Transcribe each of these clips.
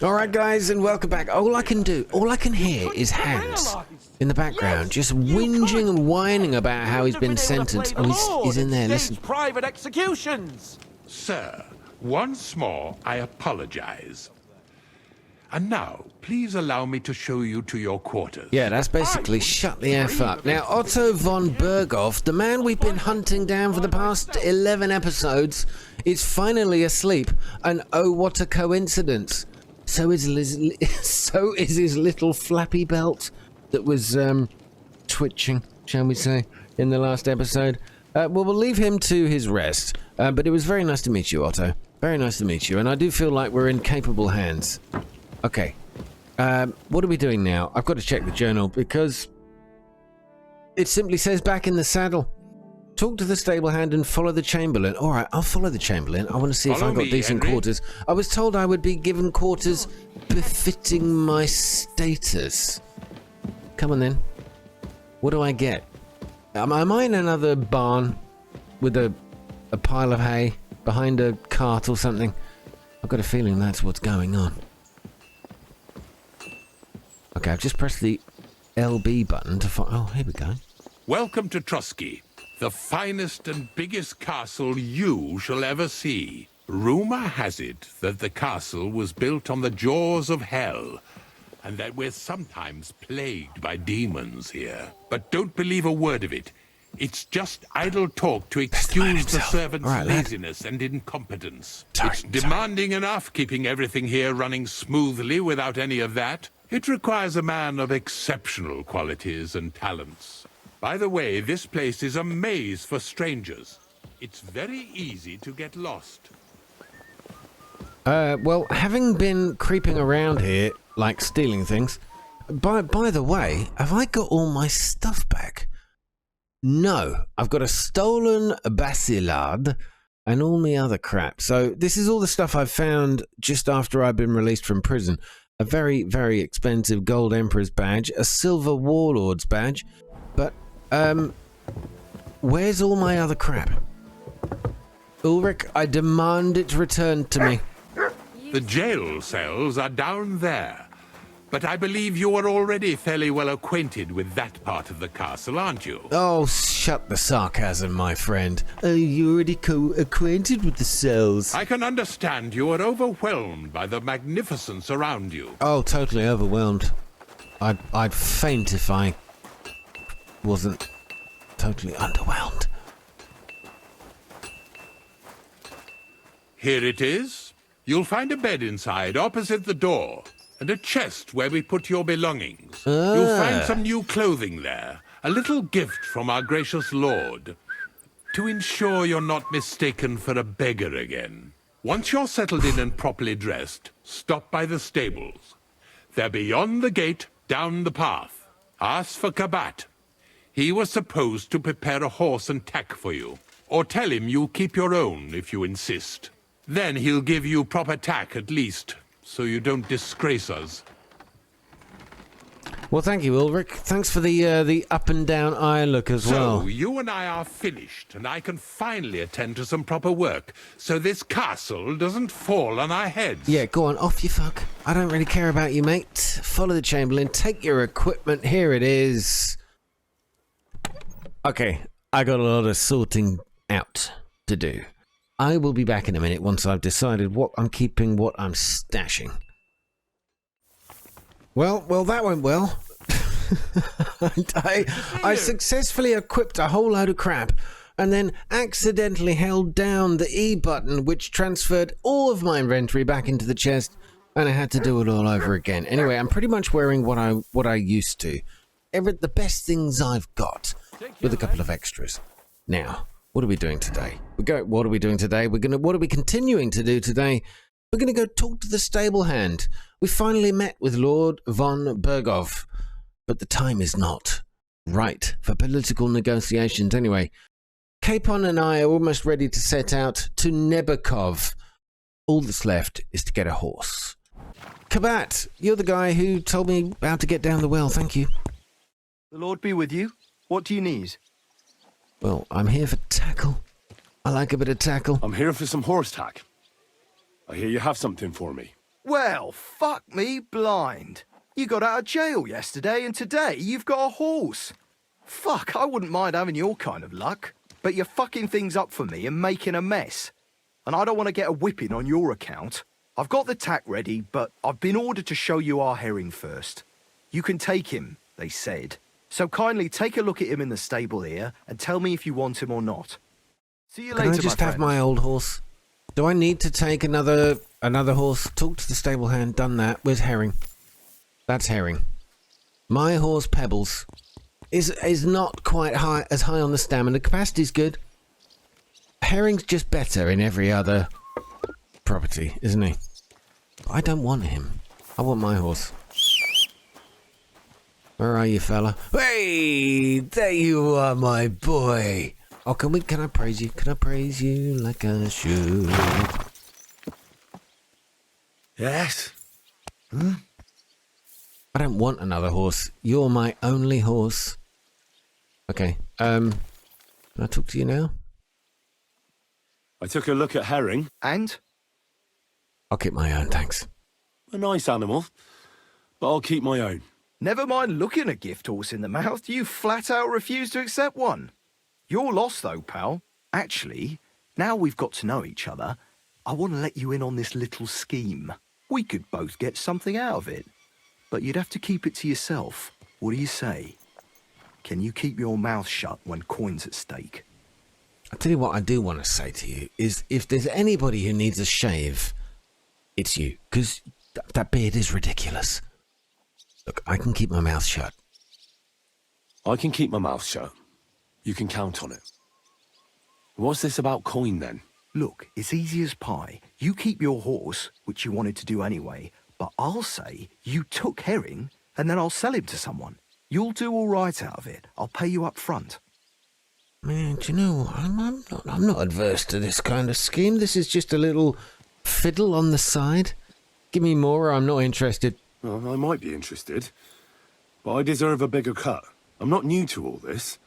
All right, guys, and welcome back. All I can hear is Hans in the background, just whinging and whining about how he's been sentenced. Oh, he's in there. Listen. Private executions. Sir, once more, I apologize. And now, please allow me to show you to your quarters. Yeah, that's basically shut the F up. Now, Otto von Berghoff, the man we've been hunting down for the past 11 episodes, is finally asleep. And oh, what a coincidence. So is his little flappy belt that was twitching, shall we say, in the last episode. Well, we'll leave him to his rest. But it was very nice to meet you, Otto. Very nice to meet you. And I do feel like we're in capable hands. Okay, what are we doing now? I've got to check the journal because it simply says back in the saddle. Talk to the stable hand and follow the chamberlain. All right, I'll follow the chamberlain. I want to see if I've got decent quarters. I was told I would be given quarters befitting my status. Come on then. What do I get? Am I in another barn with a pile of hay behind a cart or something? I've got a feeling that's what's going on. Okay, I've just pressed the LB button to find... Oh, here we go. Welcome to Trusky, the finest and biggest castle you shall ever see. Rumor has it that the castle was built on the jaws of hell, and that we're sometimes plagued by demons here. But don't believe a word of it. It's just idle talk to excuse the servants' laziness and incompetence. It's demanding enough keeping everything here running smoothly without any of that. It requires a man of exceptional qualities and talents. By the way, this place is a maze for strangers. It's very easy to get lost. Well, having been creeping around here, like stealing things... By the way, have I got all my stuff back? No, I've got a stolen Basilard and all my other crap. So this is all the stuff I found just after I've been released from prison. A very, very expensive gold Emperor's badge, a silver Warlord's badge, but, where's all my other crap? Ulrich, I demand it returned to me. The jail cells are down there, but I believe you are already fairly well acquainted with that part of the castle, aren't you? Oh, shut the sarcasm, my friend. Oh, you're already acquainted with the cells. I can understand you are overwhelmed by the magnificence around you. Oh, totally overwhelmed. I'd faint if I wasn't totally underwhelmed. Here it is. You'll find a bed inside, opposite the door. And a chest where we put your belongings. You'll find some new clothing there. A little gift from our gracious lord. To ensure you're not mistaken for a beggar again. Once you're settled in and properly dressed, stop by the stables. They're beyond the gate, down the path. Ask for Kabat. He was supposed to prepare a horse and tack for you. Or tell him you'll keep your own if you insist. Then he'll give you proper tack at least. So you don't disgrace us. Well, thank you, Ulrich. Thanks for the up and down eye look as well. So, you and I are finished, and I can finally attend to some proper work, so this castle doesn't fall on our heads. Yeah, go on, off you fuck. I don't really care about you, mate. Follow the chamberlain, take your equipment, here it is. Okay, I got a lot of sorting out to do. I will be back in a minute once I've decided what I'm keeping, what I'm stashing. Well, that went well. I successfully equipped a whole load of crap and then accidentally held down the E button, which transferred all of my inventory back into the chest, and I had to do it all over again. Anyway, I'm pretty much wearing what I used to. The best things I've got, with a couple of extras. Now, what are we doing today? What are we doing today? What are we continuing to do today? We're going to go talk to the stable hand. We finally met with Lord von Berghoff, but the time is not right for political negotiations anyway. Capon and I are almost ready to set out to Nebakov. All that's left is to get a horse. Kabat, you're the guy who told me how to get down the well, thank you. The Lord be with you. What do you need? Well, I'm here for tackle. I like a bit of tackle. I'm here for some horse tack. I hear you have something for me. Well, fuck me blind. You got out of jail yesterday and today you've got a horse. Fuck, I wouldn't mind having your kind of luck. But you're fucking things up for me and making a mess. And I don't want to get a whipping on your account. I've got the tack ready, but I've been ordered to show you our herring first. You can take him, they said. So kindly take a look at him in the stable here and tell me if you want him or not. See you later, Can I just have my old horse? Do I need to take another horse? Talk to the stable hand. Done that. Where's Herring? That's Herring. My horse Pebbles is not quite as high on the stamina. The capacity's good. Herring's just better in every other property, isn't he? I don't want him. I want my horse. Where are you, fella? Hey, there you are, my boy. Oh, can I praise you? Can I praise you like I should? Yes? I don't want another horse. You're my only horse. Okay, can I talk to you now? I took a look at Herring. And? I'll keep my own, thanks. A nice animal, but I'll keep my own. Never mind looking a gift horse in the mouth, you flat out refuse to accept one. You're lost though, pal. Actually, now we've got to know each other, I want to let you in on this little scheme. We could both get something out of it. But you'd have to keep it to yourself. What do you say? Can you keep your mouth shut when coin's at stake? I'll tell you what I do want to say to you is if there's anybody who needs a shave, it's you. Because that beard is ridiculous. Look, I can keep my mouth shut. I can keep my mouth shut. You can count on it. What's this about coin, then? Look, it's easy as pie. You keep your horse, which you wanted to do anyway, but I'll say you took Herring, and then I'll sell him to someone. You'll do all right out of it. I'll pay you up front. Man, do you know, I'm not adverse to this kind of scheme. This is just a little fiddle on the side. Give me more or I'm not interested. Well, I might be interested, but I deserve a bigger cut. I'm not new to all this,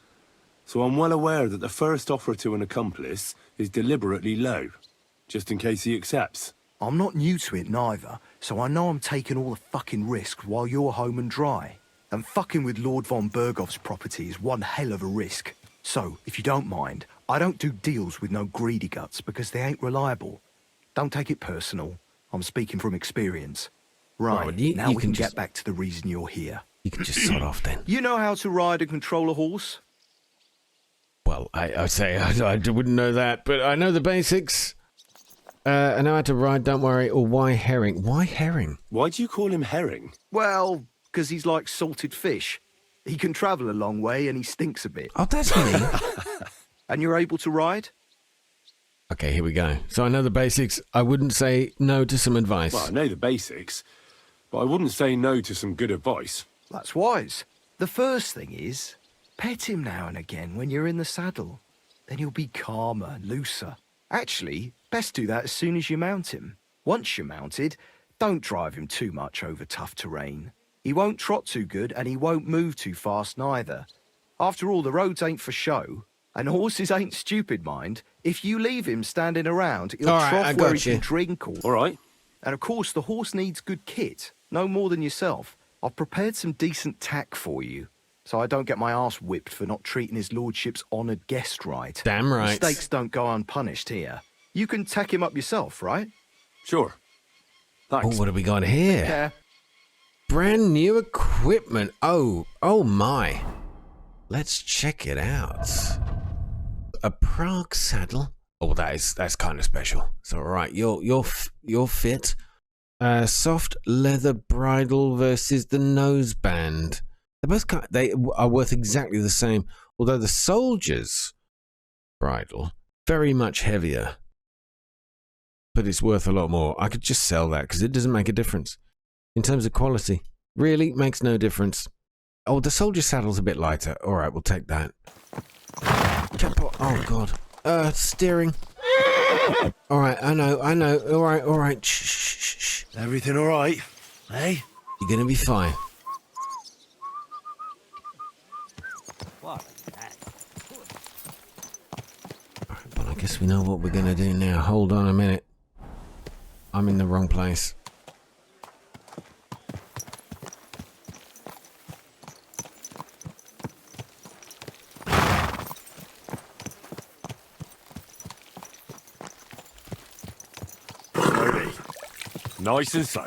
so I'm well aware that the first offer to an accomplice is deliberately low, just in case he accepts. I'm not new to it neither, so I know I'm taking all the fucking risk while you're home and dry. And fucking with Lord von Bergov's property is one hell of a risk. So, if you don't mind, I don't do deals with no greedy guts because they ain't reliable. Don't take it personal. I'm speaking from experience. Right, well, now you we can can just get back to the reason you're here. You can just sod off then. You know how to ride and control a horse? Well, I say I wouldn't know that, but I know the basics. I know how to ride, don't worry. Or why Herring? Why Herring? Why do you call him Herring? Well, because he's like salted fish. He can travel a long way and he stinks a bit. Oh, that's me. And you're able to ride? Okay, here we go. So I know the basics. I wouldn't say no to some advice. Well, I know the basics, but I wouldn't say no to some good advice. That's wise. The first thing is, pet him now and again when you're in the saddle. Then he'll be calmer, looser. Actually, best do that as soon as you mount him. Once you're mounted, don't drive him too much over tough terrain. He won't trot too good and he won't move too fast neither. After all, the roads ain't for show. And horses ain't stupid, mind. If you leave him standing around, he'll All right, trough I where got he you. can drink or... All right. And of course, the horse needs good kit, no more than yourself. I've prepared some decent tack for you, so I don't get my arse whipped for not treating his lordship's honoured guest right. Damn right. Mistakes don't go unpunished here. You can tack him up yourself, right? Sure. Oh, Thanks. what have we got here? Yeah. Brand new equipment. Oh my. Let's check it out. A Prague saddle. Oh, that's kind of special. So, all right, you're fit. Soft leather bridle versus the noseband. They are worth exactly the same. Although the soldier's bridle very much heavier, but it's worth a lot more. I could just sell that because it doesn't make a difference in terms of quality. Really makes no difference. Oh, the soldier saddle's a bit lighter. All right, we'll take that. Oh God. Steering. All right, I know. All right. Shh. Everything all right? Hey? You're gonna be fine. But I guess we know what we're gonna do now. Hold on a minute. I'm in the wrong place. Nice and slow.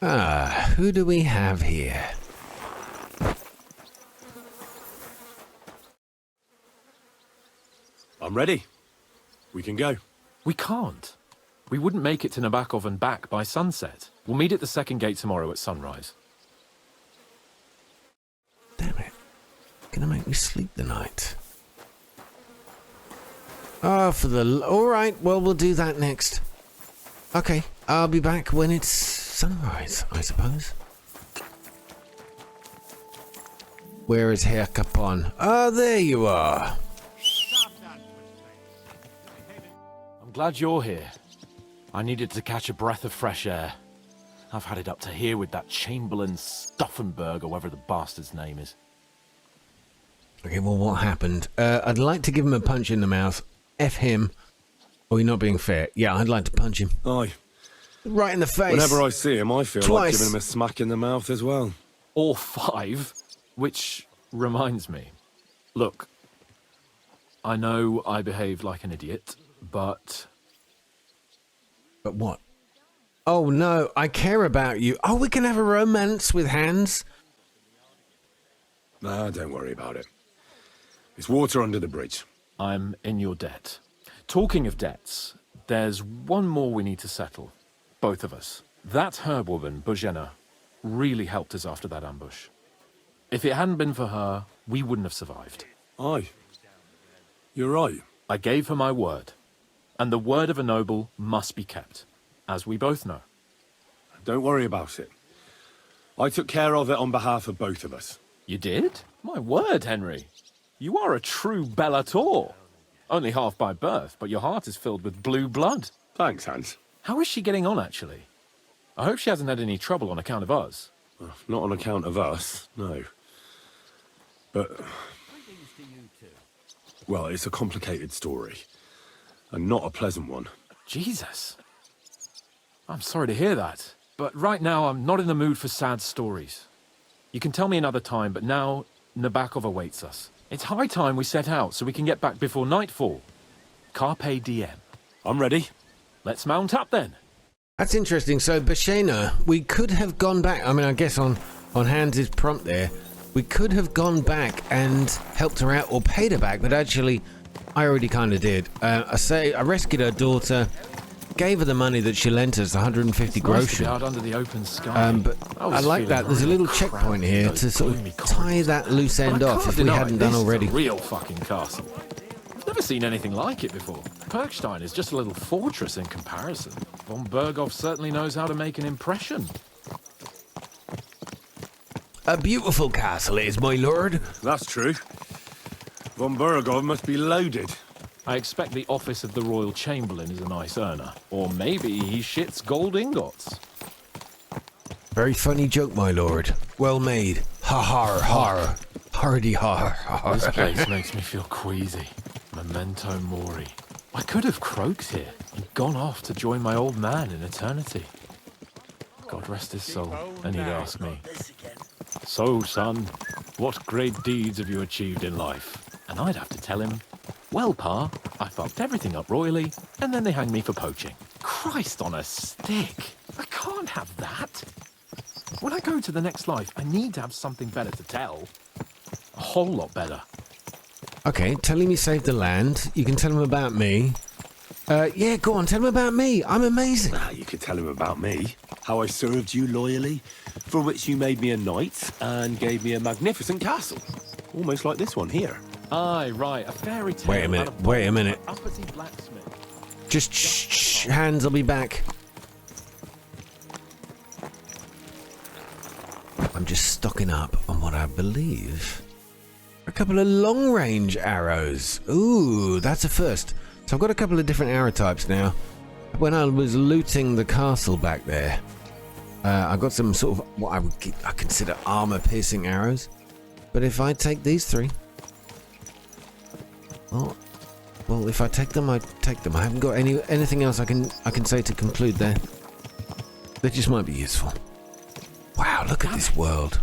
Ah, who do we have here? I'm ready. We can go. We can't. We wouldn't make it to Nebakov and back by sunset. We'll meet at the second gate tomorrow at sunrise. Damn it. Gonna make me sleep the night. Oh, alright, well, we'll do that next. Okay, I'll be back when it's sunrise, I suppose. Where is Herr Capon? Ah, there you are. I'm glad you're here. I needed to catch a breath of fresh air. I've had it up to here with that Chamberlain Stauffenberg, or whatever the bastard's name is. Okay, well, what happened? I'd like to give him a punch in the mouth. F him. Oh, you're not being fair. Yeah, I'd like to punch him. Aye. Right in the face. Whenever I see him, I feel like Twice. giving him a smack in the mouth as well. Or 5, which reminds me. Look, I know I behaved like an idiot, but... But what? Oh, no, I care about you. Oh, we can have a romance with Hans. Nah, don't worry about it. It's water under the bridge. I'm in your debt. Talking of debts, there's one more we need to settle. Both of us. That herb woman, Bozhena, really helped us after that ambush. If it hadn't been for her, we wouldn't have survived. Aye. You're right. I gave her my word. And the word of a noble must be kept, as we both know. Don't worry about it. I took care of it on behalf of both of us. You did? My word, Henry. You are a true bellator. Only half by birth, but your heart is filled with blue blood. Thanks, Hans. How is she getting on, actually? I hope she hasn't had any trouble on account of us. Well, not on account of us, no. But... well, it's a complicated story. And not a pleasant one. Jesus. I'm sorry to hear that. But right now, I'm not in the mood for sad stories. You can tell me another time, but now Nebakov awaits us. It's high time we set out so we can get back before nightfall. Carpe diem. I'm ready. Let's mount up then. That's interesting. So, Bashena, we could have gone back. I mean, I guess on Hans' prompt there, we could have gone back and helped her out or paid her back, but actually, I already kind of did. I rescued her daughter, gave her the money that she lent us, 150 Nice to be groschen. out under the open sky. But I like that. There's a little checkpoint here to sort of tie that loose end off if we hadn't done already. This is a real fucking castle. I've never seen anything like it before. Perkstein is just a little fortress in comparison. Von Berghoff certainly knows how to make an impression. A beautiful castle it is, my lord. That's true. Von Berghoff must be loaded. I expect the office of the Royal Chamberlain is a nice earner. Or maybe he shits gold ingots. Very funny joke, my lord. Well made. Ha har har. Hardy har har. This place makes me feel queasy. Memento mori. I could have croaked here and gone off to join my old man in eternity. God rest his soul, and he'd ask me, "So, son, what great deeds have you achieved in life?" And I'd have to tell him, "Well, Pa, I fucked everything up royally, and then they hanged me for poaching." Christ on a stick! I can't have that. When I go to the next life, I need to have something better to tell. A whole lot better. Okay, tell him you saved the land. You can tell him about me. Yeah, go on, tell him about me. I'm amazing. Ah, you could tell him about me. How I served you loyally, for which you made me a knight and gave me a magnificent castle. Almost like this one here. Aye, right, a fairy tale. Wait a minute, about wait a minute. uppity blacksmith. Just shh, Hans, I'll be back. I'm just stocking up on what I believe are a couple of long-range arrows. Ooh, that's a first. So I've got a couple of different arrow types now. When I was looting the castle back there, I got some sort of what I consider armor-piercing arrows. But if I take these three, well, if I take them, I take them. I haven't got anything else I can say to conclude there. That just might be useful. Wow, look at this world.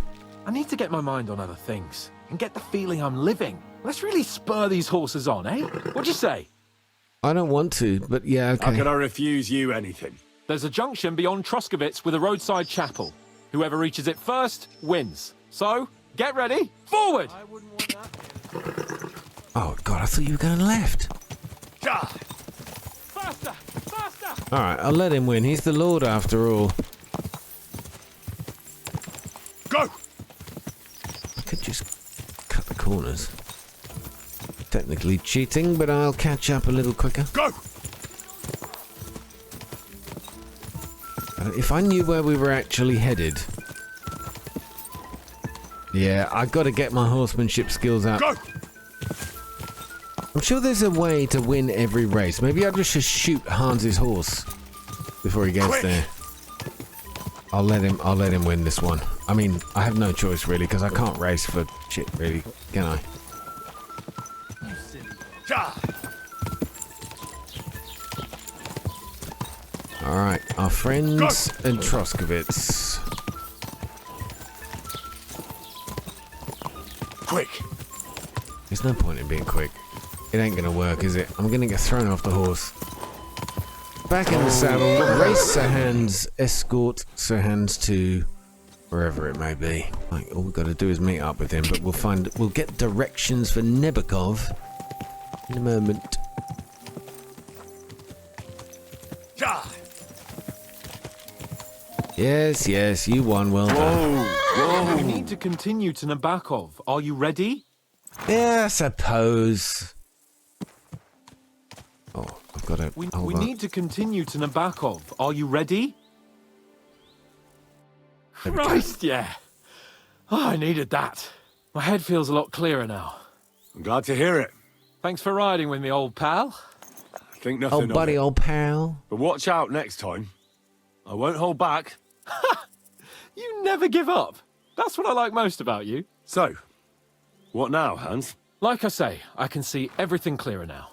I need to get my mind on other things and get the feeling I'm living. Let's really spur these horses on, eh? What'd you say? I don't want to, but yeah, How okay. can I refuse you anything? There's a junction beyond Troskovitz with a roadside chapel. Whoever reaches it first wins. So, get ready. Forward! I wouldn't want that. Oh, God, I thought you were going left. Faster! Faster! All right, I'll let him win. He's the Lord after all. Go! I could just cut the corners. Technically cheating, but I'll catch up a little quicker. Go! If I knew where we were actually headed... Yeah, I've got to get my horsemanship skills up. Go! I'm sure there's a way to win every race. Maybe I'll just shoot Hans's horse before he gets Quick! there. I'll let him win this one. I mean, I have no choice really, because I can't race for shit really, can I? Alright, our friends in Troskovitz. Quick! There's no point in being quick. It ain't gonna work, is it? I'm gonna get thrown off the horse. Back in the saddle, race Sir Hans, escort Sir Hans to wherever it may be. Like, all we've got to do is meet up with him, but we'll get directions for Nebakov in a moment. Yes, you won, well done. We need to continue to Nebakov. Are you ready? Yeah, I suppose. Oh, I've got to... We need to continue to Nebakov. Are you ready? Christ, yeah. Oh, I needed that. My head feels a lot clearer now. I'm glad to hear it. Thanks for riding with me, old pal. I think nothing Old buddy, of it. old pal. But watch out next time. I won't hold back. You never give up. That's what I like most about you. So, what now, Hans? Like I say, I can see everything clearer now.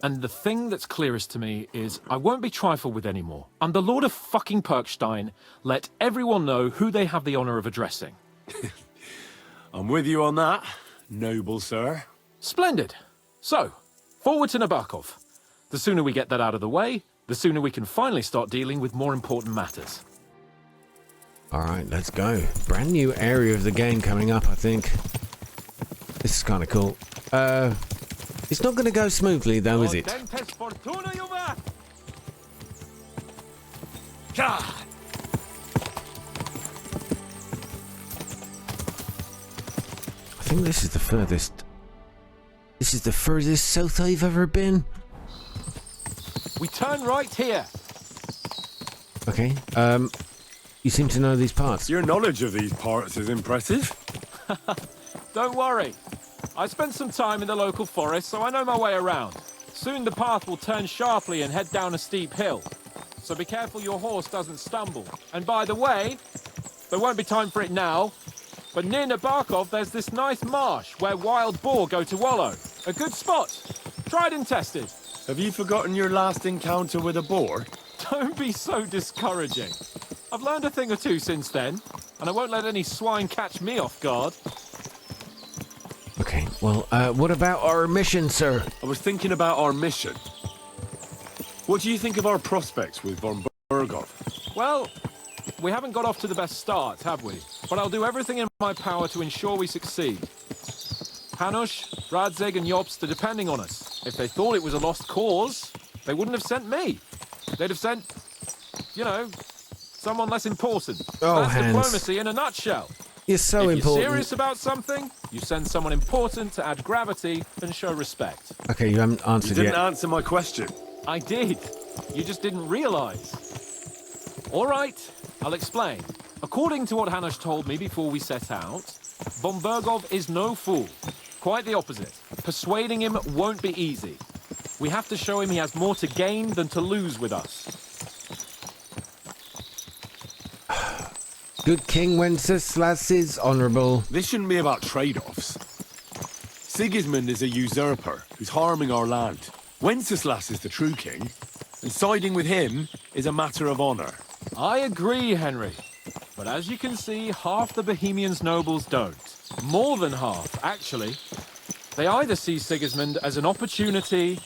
And the thing that's clearest to me is I won't be trifled with anymore. I'm the Lord of fucking Perkstein. Let everyone know who they have the honor of addressing. I'm with you on that, noble sir. Splendid. So, forward to Nebakov. The sooner we get that out of the way, the sooner we can finally start dealing with more important matters. Alright, let's go. Brand new area of the game coming up, I think. This is kind of cool. It's not going to go smoothly, though, is it? I think this is the furthest... This is the furthest south I've ever been. We turn right here. Okay, you seem to know these parts. Your knowledge of these parts is impressive. Don't worry. I spent some time in the local forest, so I know my way around. Soon the path will turn sharply and head down a steep hill. So be careful your horse doesn't stumble. And by the way, there won't be time for it now, but near Nebakov there's this nice marsh where wild boar go to wallow. A good spot. Tried and tested. Have you forgotten your last encounter with a boar? Don't be so discouraging. I've learned a thing or two since then, and I won't let any swine catch me off guard. Okay, well, what about our mission, sir? I was thinking about our mission. What do you think of our prospects with von Bergov? Well, we haven't got off to the best start, have we? But I'll do everything in my power to ensure we succeed. Hanush, Radzig and Jobst are depending on us. If they thought it was a lost cause, they wouldn't have sent me. They'd have sent, you know, someone less important. Oh, That's Hans. diplomacy in a nutshell. You're so If important. you're serious about something, you send someone important to add gravity and show respect. Okay, you haven't You answered didn't yet. answer my question. I did. You just didn't realize. All right, I'll explain. According to what Hanush told me before we set out, von Bergov is no fool. Quite the opposite. Persuading him won't be easy. We have to show him he has more to gain than to lose with us. Good King Wenceslas is honourable. This shouldn't be about trade-offs. Sigismund is a usurper who's harming our land. Wenceslas is the true king, and siding with him is a matter of honour. I agree, Henry. But as you can see, half the Bohemians' nobles don't. More than half, actually. They either see Sigismund as an opportunity,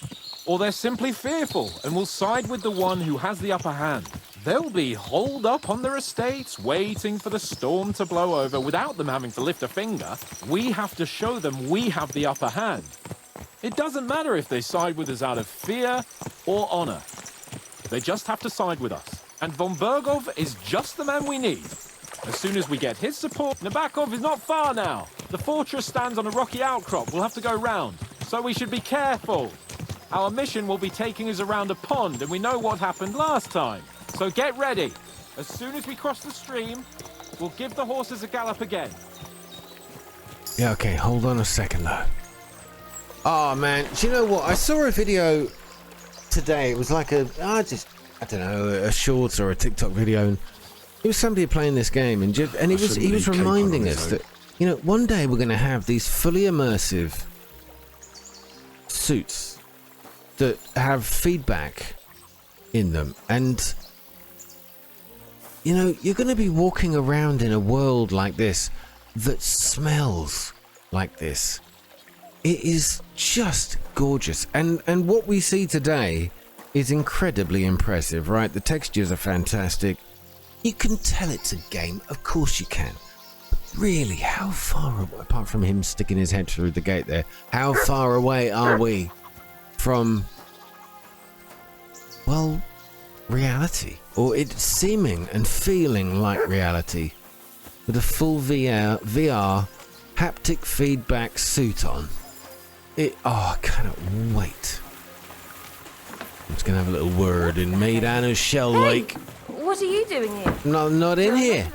or they're simply fearful and will side with the one who has the upper hand. They'll be holed up on their estates, waiting for the storm to blow over without them having to lift a finger. We have to show them we have the upper hand. It doesn't matter if they side with us out of fear or honor. They just have to side with us. And von Bergov is just the man we need. As soon as we get his support, Nebakov is not far now. The fortress stands on a rocky outcrop. We'll have to go round, so we should be careful. Our mission will be taking us around a pond, and we know what happened last time. So get ready. As soon as we cross the stream, we'll give the horses a gallop again. Yeah, okay, hold on a second though. Oh man, do you know what? I saw a video today. It was like I don't know, a short or a TikTok video, and it was somebody playing this game, and he was reminding us that, you know, one day we're going to have these fully immersive suits that have feedback in them, and you know, you're going to be walking around in a world like this that smells like this. It is just gorgeous, and what we see today is incredibly impressive, right? The textures are fantastic. You can tell it's a game, of course you can. But really, how far, apart from him sticking his head through the gate there, how far away are we from, well, reality? Or it seeming and feeling like reality with a full VR haptic feedback suit on. I cannot wait. I'm just going to have a little word in Maidan's Shell Lake. What are you doing here? No, not in here.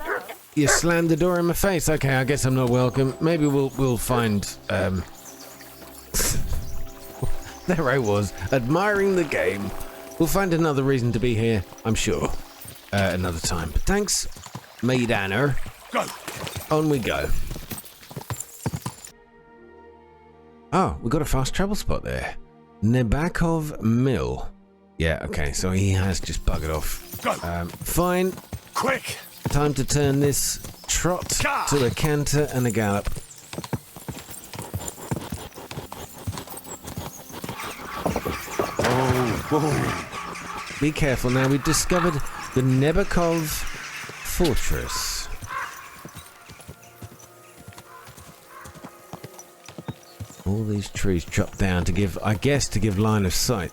You slammed the door in my face. Okay, I guess I'm not welcome. Maybe we'll find... There I was, admiring the game. We'll find another reason to be here, I'm sure. Another time. But thanks, Maidaner. Go! On we go. Oh, we got a fast travel spot there. Nebakov Mill. Yeah, okay, so he has just buggered off. Go! Fine. Quick! Time to turn this trot to a canter and a gallop. Oh, be careful now. We've discovered the Nebakov Fortress. All these trees chopped down to give, I guess, to give line of sight.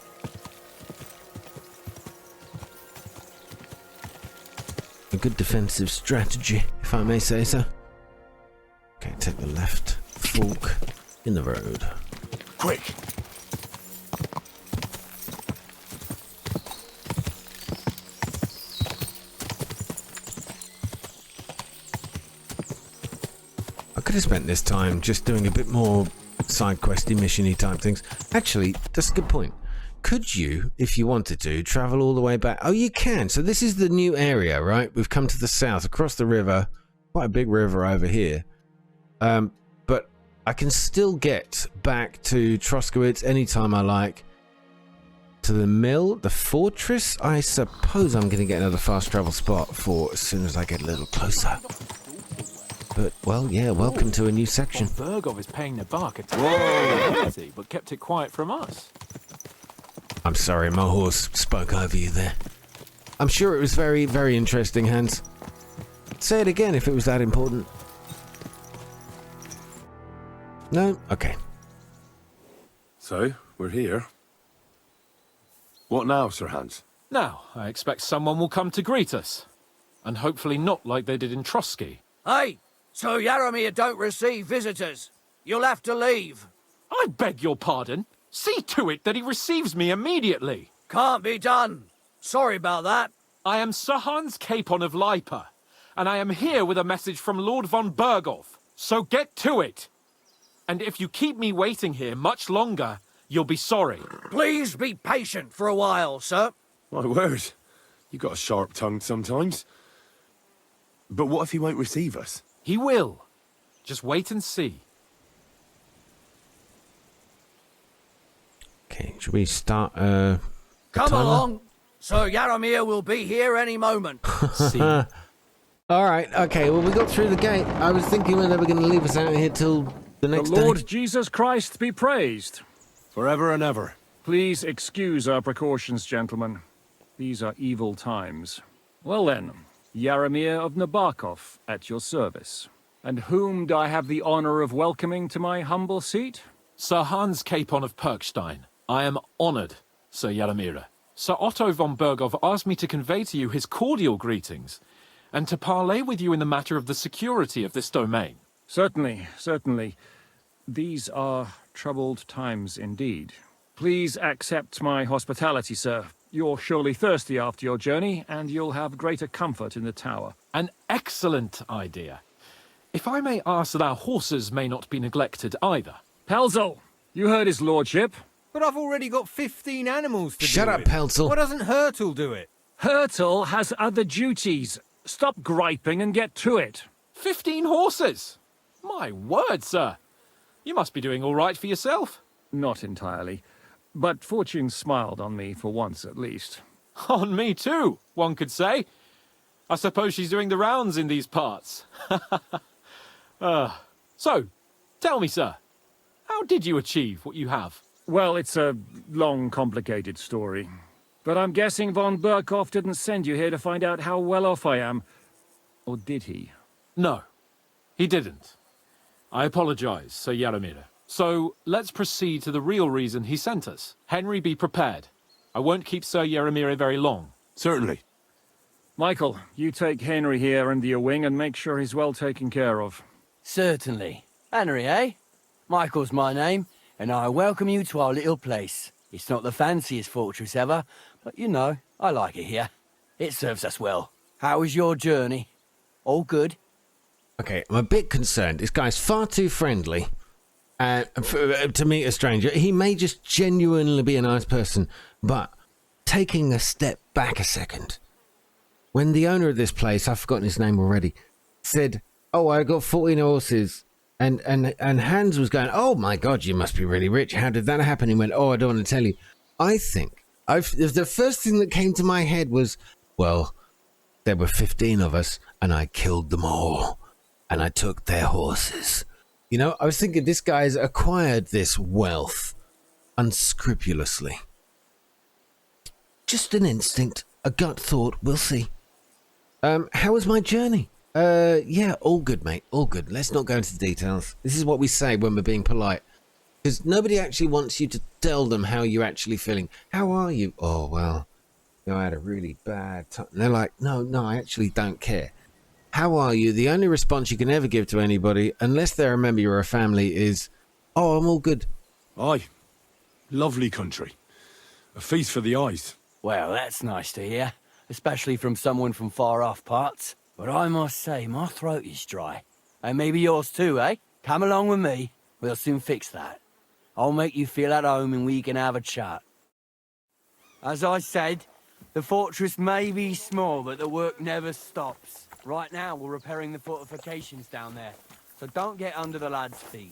A good defensive strategy, if I may say so. Okay, take the left fork in the road. Quick! I could have spent this time just doing a bit more side questy, mission-y type things. Actually, that's a good point. Could you, if you wanted to, travel all the way back? Oh, you can. So this is the new area, right? We've come to the south, across the river. Quite a big river over here. But I can still get back to Troskowitz anytime I like. To the mill, the fortress, I suppose I'm going to get another fast travel spot for as soon as I get a little closer. But, well, yeah, welcome to a new section. Bergov is paying Nebak attention, but kept it quiet from us. I'm sorry, my horse spoke over you there. I'm sure it was very, very interesting, Hans. Say it again if it was that important. No? Okay. So, we're here. What now, Sir Hans? Now, I expect someone will come to greet us. And hopefully not like they did in Trotsky. Hey, so Yaromir don't receive visitors. You'll have to leave. I beg your pardon. See to it that he receives me immediately. Can't be done. Sorry about that. I am Sir Hans Capon of Lipa, and I am here with a message from Lord von Bergov. So get to it. And if you keep me waiting here much longer, you'll be sorry. Please be patient for a while, sir. My word. You got a sharp tongue sometimes. But what if he won't receive us? He will. Just wait and see. Okay, should we start, Come timer? along. Sir Yaromir will be here any moment. See. All right, okay, well, we got through the gate. I was thinking they were going to leave us out here till the next The Lord day. Jesus Christ be praised. Forever and ever. Please excuse our precautions, gentlemen. These are evil times. Well then, Yaramir of Nebakov at your service. And whom do I have the honor of welcoming to my humble seat? Sir Hans Capon of Perkstein. I am honored, Sir Yaramira. Sir Otto von Berghoff asked me to convey to you his cordial greetings, and to parley with you in the matter of the security of this domain. Certainly, certainly. These are troubled times indeed. Please accept my hospitality, sir. You're surely thirsty after your journey, and you'll have greater comfort in the tower. An excellent idea. If I may ask that our horses may not be neglected either. Pelzel, you heard his lordship. But I've already got 15 animals to Shut do up, it. Pelzel. Why doesn't Hurtle do it? Hurtle has other duties. Stop griping and get to it. 15 horses! My word, sir. You must be doing all right for yourself. Not entirely. But fortune smiled on me for once at least. On me too, one could say. I suppose she's doing the rounds in these parts. So, tell me, sir, how did you achieve what you have? Well, it's a long, complicated story. But I'm guessing von Berghoff didn't send you here to find out how well off I am. Or did he? No, he didn't. I apologize, Sir Yaramira. So, let's proceed to the real reason he sent us. Henry, be prepared. I won't keep Sir Yaramira very long. Certainly. Michael, you take Henry here under your wing and make sure he's well taken care of. Certainly. Henry, eh? Michael's my name, and I welcome you to our little place. It's not the fanciest fortress ever, but you know, I like it here. It serves us well. How was your journey? All good? Okay, I'm a bit concerned. This guy's far too friendly to meet a stranger. He may just genuinely be a nice person, but taking a step back a second. When the owner of this place, I've forgotten his name already, said, "Oh, I got 14 horses," and Hans was going, "Oh my God, you must be really rich. How did that happen?" He went, "Oh, I don't want to tell you." I think the first thing that came to my head was, well, there were 15 of us, and I killed them all, and I took their horses. You know, I was thinking this guy's acquired this wealth unscrupulously. Just an instinct, a gut thought. We'll see. How was my journey? Yeah, all good, mate. All good. Let's not go into details. This is what we say when we're being polite. Because nobody actually wants you to tell them how you're actually feeling. How are you? Oh, well, you know, I had a really bad time. And they're like, no, I actually don't care. How are you? The only response you can ever give to anybody, unless they remember you're a family, is, oh, I'm all good. Aye. Lovely country. A feast for the eyes. Well, that's nice to hear, especially from someone from far-off parts. But I must say, my throat is dry. And maybe yours too, eh? Come along with me. We'll soon fix that. I'll make you feel at home and we can have a chat. As I said, the fortress may be small, but the work never stops. Right now, we're repairing the fortifications down there, so don't get under the lad's feet.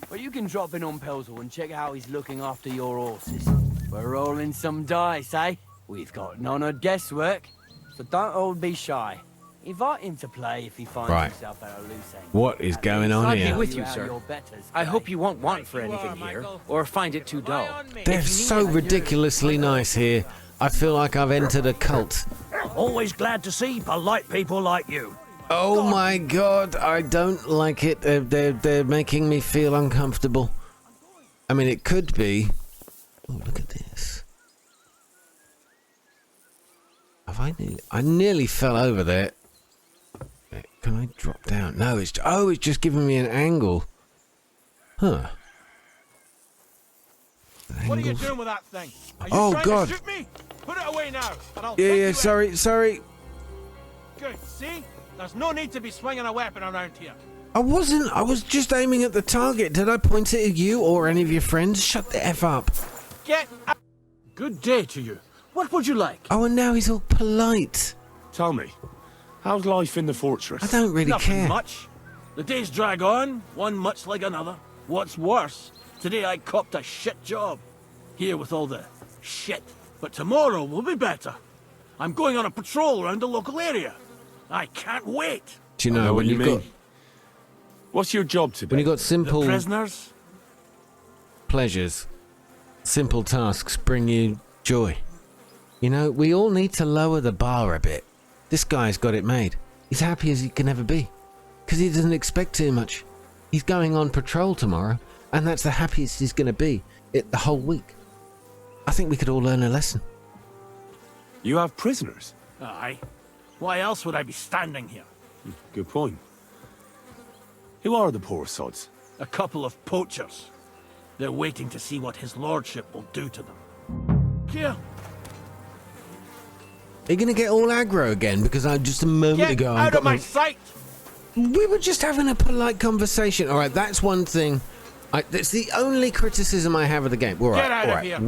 But you can drop in on Pelzel and check how he's looking after your horses. We're rolling some dice, eh? We've got none of guesswork, so don't all be shy. Invite him to play if he finds himself at a loose end. What is going on I'd here? be with you, sir. I hope you won't want for anything here, or find it too dull. They're so ridiculously nice here. I feel like I've entered a cult. Always glad to see polite people like you. Oh my God, I don't like it. They're making me feel uncomfortable. I mean, it could be. Oh, look at this. I nearly fell over there. Can I drop down? No, it's just giving me an angle. Huh. What are you doing with that thing? Are you Oh, trying God. to shoot me? Put it away now, and I'll Yeah, take yeah, you sorry. Good, see? There's no need to be swinging a weapon around here. I wasn't. I was just aiming at the target. Did I point it at you or any of your friends? Shut the F up. Get out. Good day to you. What would you like? Oh, and now he's all polite. Tell me, how's life in the fortress? I don't really Nothing care. much. The days drag on, one much like another. What's worse, today I copped a shit job. Here with all the shit. But tomorrow will be better. I'm going on a patrol around the local area. I can't wait. Do you I know, know when what you you've mean. got What's your job today? when you've got The simple prisoners? pleasures, simple tasks bring you joy. You know, we all need to lower the bar a bit. This guy's got it made. He's happy as he can ever be. Because he doesn't expect too much. He's going on patrol tomorrow, and that's the happiest he's going to be the whole week. I think we could all learn a lesson. You have prisoners? Aye. Why else would I be standing here? Good point. Who are the poor sods? A couple of poachers. They're waiting to see what his lordship will do to them. Here, Are you going to get all aggro again? Because I just a moment get ago I out got of my sight! We were just having a polite conversation. All right, that's one thing. That's the only criticism I have of the game. All right, Get out all of right. here.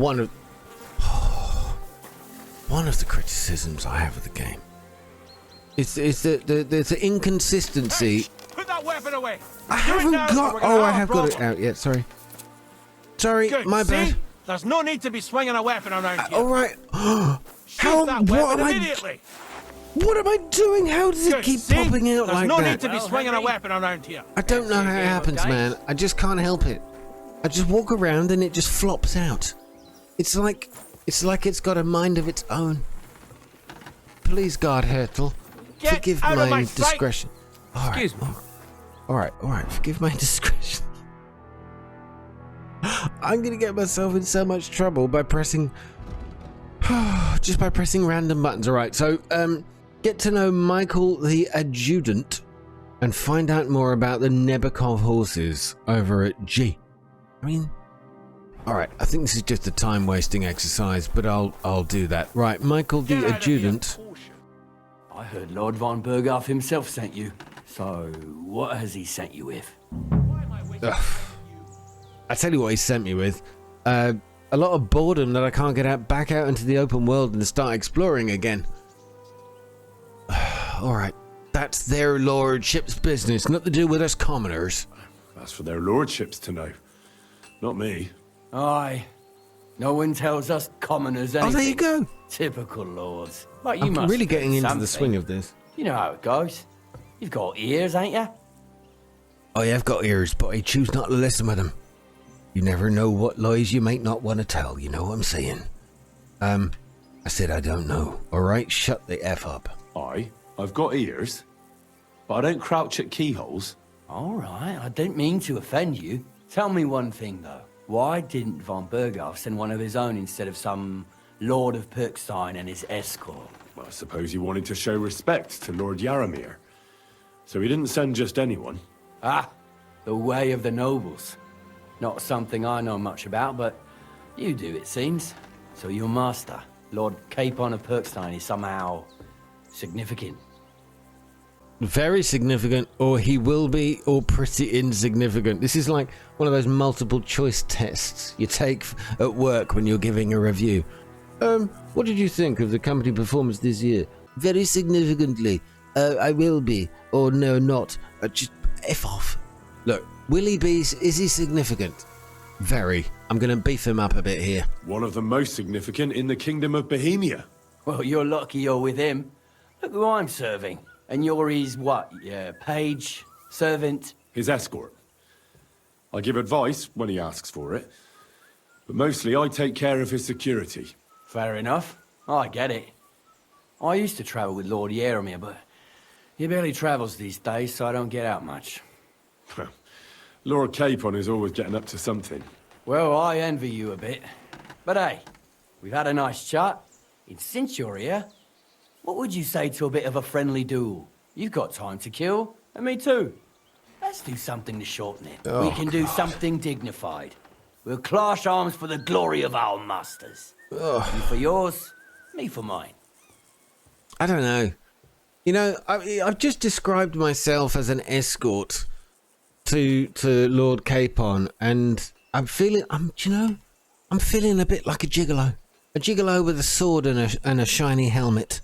One of the criticisms I have of the game is there's an inconsistency. Hey, put that weapon away! I Do it haven't now, or got. we're gonna Oh, I a have got it problem. out yet. Sorry, Good, my bad. see? There's no need to be swinging a weapon around here. All right. Shoot that weapon What am I? immediately! What am I doing? How does it Good, keep see? popping out There's like no that? need to be swinging a weapon around here. I don't know how it happens, man. I just can't help it. I just walk around and it just flops out. It's like it's got a mind of its own. Please, God, Hertel, Get forgive out of my my sight. discretion. All right, Excuse me. all right. Forgive my discretion. I'm gonna get myself in so much trouble by pressing, just by pressing random buttons. All right, so get to know Michael the Adjutant and find out more about the Nebakov horses over at G. I mean, all right. I think this is just a time-wasting exercise, but I'll do that. Right, Michael Get the out of here. Adjutant. I heard Lord von Berghoff himself sent you. So, what has he sent you with? Ugh. I tell you what he sent me with. A lot of boredom that I can't get back out into the open world and start exploring again. All right, that's their lordship's business, not to do with us commoners. That's for their lordships to know. Not me. Aye. No one tells us commoners Oh, anything. there you go. Typical lords. But you I'm must really know getting into the something. swing of this. You know how it goes. You've got ears, ain't you? I have got ears, but I choose not to listen with them. You never know what lies you might not want to tell, you know what I'm saying? I said I don't know, alright? Shut the F up. I've got ears, but I don't crouch at keyholes. All right, I didn't mean to offend you. Tell me one thing, though. Why didn't von Berghoff send one of his own instead of some Lord of Perkstein and his escort? Well, I suppose he wanted to show respect to Lord Yaramir. So he didn't send just anyone. Ah, the way of the nobles. Not something I know much about, but you do, it seems. So your master, Lord Capon of Perkstein, is somehow significant. Very significant, or he will be, or pretty insignificant. This is like one of those multiple choice tests you take at work when you're giving a review. What did you think of the company performance this year? Very significantly. I will be, or no, not. Just F off. Look, will he be, is he significant? Very. I'm going to beef him up a bit here. One of the most significant in the Kingdom of Bohemia. Well, you're lucky you're with him. Look who I'm serving. And you're his, what, page, servant? His escort. I give advice when he asks for it, but mostly I take care of his security. Fair enough. I get it. I used to travel with Lord Yaramir, but he barely travels these days, so I don't get out much. Lord Capon is always getting up to something. Well, I envy you a bit. But hey, we've had a nice chat. And since you're here, what would you say to a bit of a friendly duel? You've got time to kill, and me too. Let's do something to shorten it. We can do something dignified. We'll clash arms for the glory of our masters. You for yours, me for mine. I don't know. You know, I've just described myself as an escort to Lord Capon, and I'm feeling a bit like a gigolo with a sword and a shiny helmet.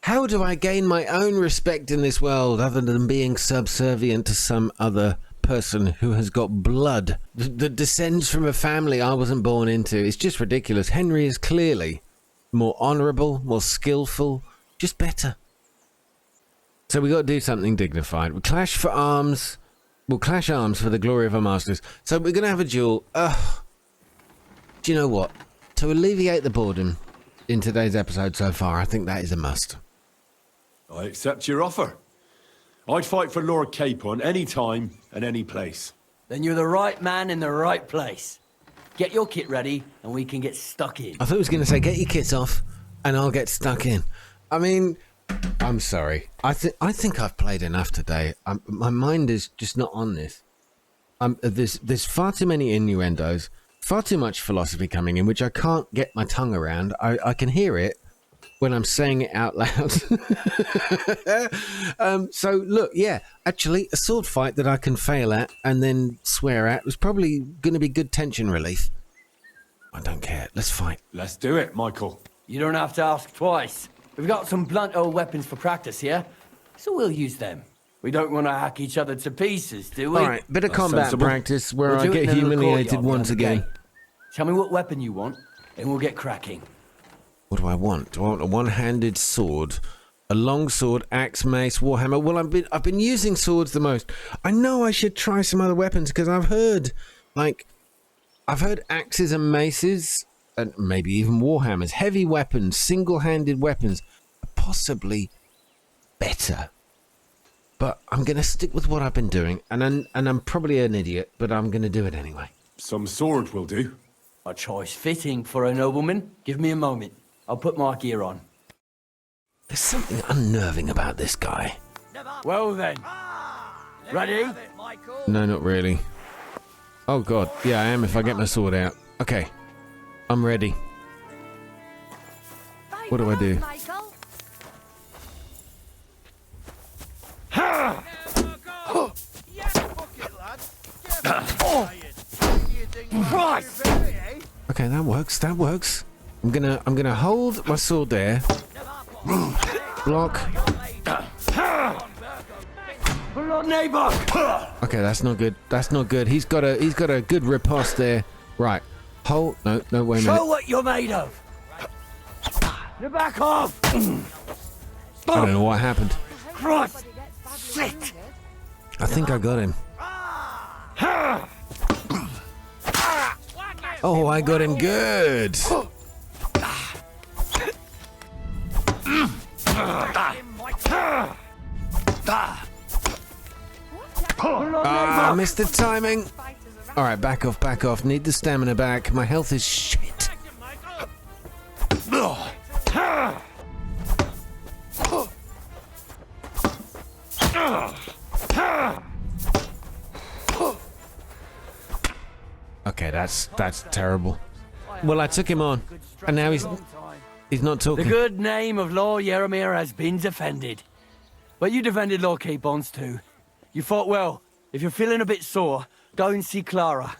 How do I gain my own respect in this world other than being subservient to some other person who has got blood that descends from a family I wasn't born into? It's just ridiculous. Henry is clearly more honourable, more skillful, just better. So we got to do something dignified. We clash for arms. We'll clash arms for the glory of our masters. So we're going to have a duel. Do you know what? To alleviate the boredom in today's episode so far, I think that is a must. I accept your offer. I'd fight for Lord Capon any time and any place. Then you're the right man in the right place. Get your kit ready and we can get stuck in. I thought he was going to say, get your kit off and I'll get stuck in. I mean, I'm sorry. I think I've played enough today. My mind is just not on this. There's far too many innuendos, far too much philosophy coming in, which I can't get my tongue around. I can hear it when I'm saying it out loud. So look, yeah, actually, a sword fight that I can fail at and then swear at was probably going to be good tension relief. I don't care. Let's fight. Let's do it, Michael. You don't have to ask twice. We've got some blunt old weapons for practice here, so we'll use them. We don't want to hack each other to pieces, do we? All right, bit of combat sensible. practice where We'll I do it get in the little humiliated courtyard once behind the again. gate. Tell me what weapon you want, and we'll get cracking. What do I want? Do I want a one-handed sword, a long sword, axe, mace, warhammer? Well, I've been using swords the most. I know I should try some other weapons because I've heard axes and maces, and maybe even warhammers, heavy weapons, single-handed weapons, are possibly better. But I'm going to stick with what I've been doing, and I'm probably an idiot, but I'm going to do it anyway. Some sword will do. A choice fitting for a nobleman. Give me a moment. I'll put my gear on. There's something unnerving about this guy. Well then. Ready? No, not really. Oh god, yeah, I am if I get my sword out. Okay, I'm ready. What do I do? Okay, that works. I'm gonna hold my sword there. Block. Okay, that's not good. He's got a good riposte there. Right. Hold. No, wait a minute. Show what you're made of. Nebakov! I don't know what happened. Christ! Shit! I think I got him. Oh, I got him good. I missed the timing. All right, back off. Need the stamina back. My health is shit. Okay, that's terrible. Well, I took him on, and now he's not talking. The good name of Lord Yaramir has been defended. But you defended Lord Capons too. You fought well. If you're feeling a bit sore, go and see Clara.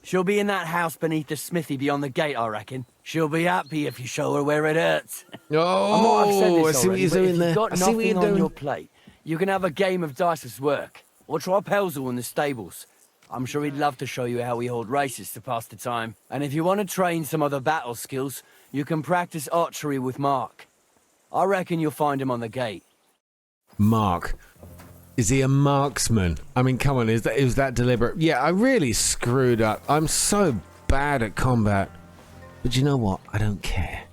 She'll be in that house beneath the smithy beyond the gate, I reckon. She'll be happy if you show her where it hurts. Oh, I see what you're doing there. If you've got nothing on your plate, you can have a game of dice's work. Or try Pelzel in the stables. I'm sure he'd love to show you how we hold races to pass the time. And if you want to train some other battle skills, you can practice archery with Mark. I reckon you'll find him on the gate. Mark. Is he a marksman? I mean, come on, is that deliberate? Yeah, I really screwed up. I'm so bad at combat. But you know what? I don't care.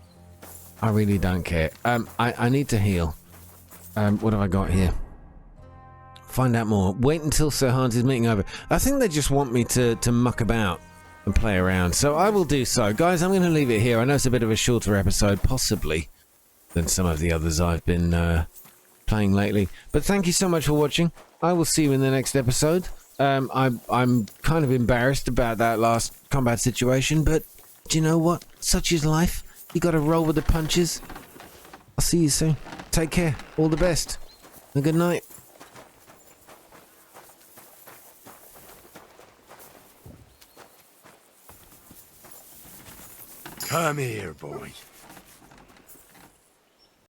I really don't care. I need to heal. What have I got here? Find out more. Wait until Sir Hans' meeting over. I think they just want me to muck about and play around. So I will do so. Guys, I'm going to leave it here. I know it's a bit of a shorter episode, possibly, than some of the others I've been playing lately. But thank you so much for watching. I will see you in the next episode. I'm kind of embarrassed about that last combat situation, but do you know what? Such is life. You got to roll with the punches. I'll see you soon. Take care. All the best. And good night. Come here, boy.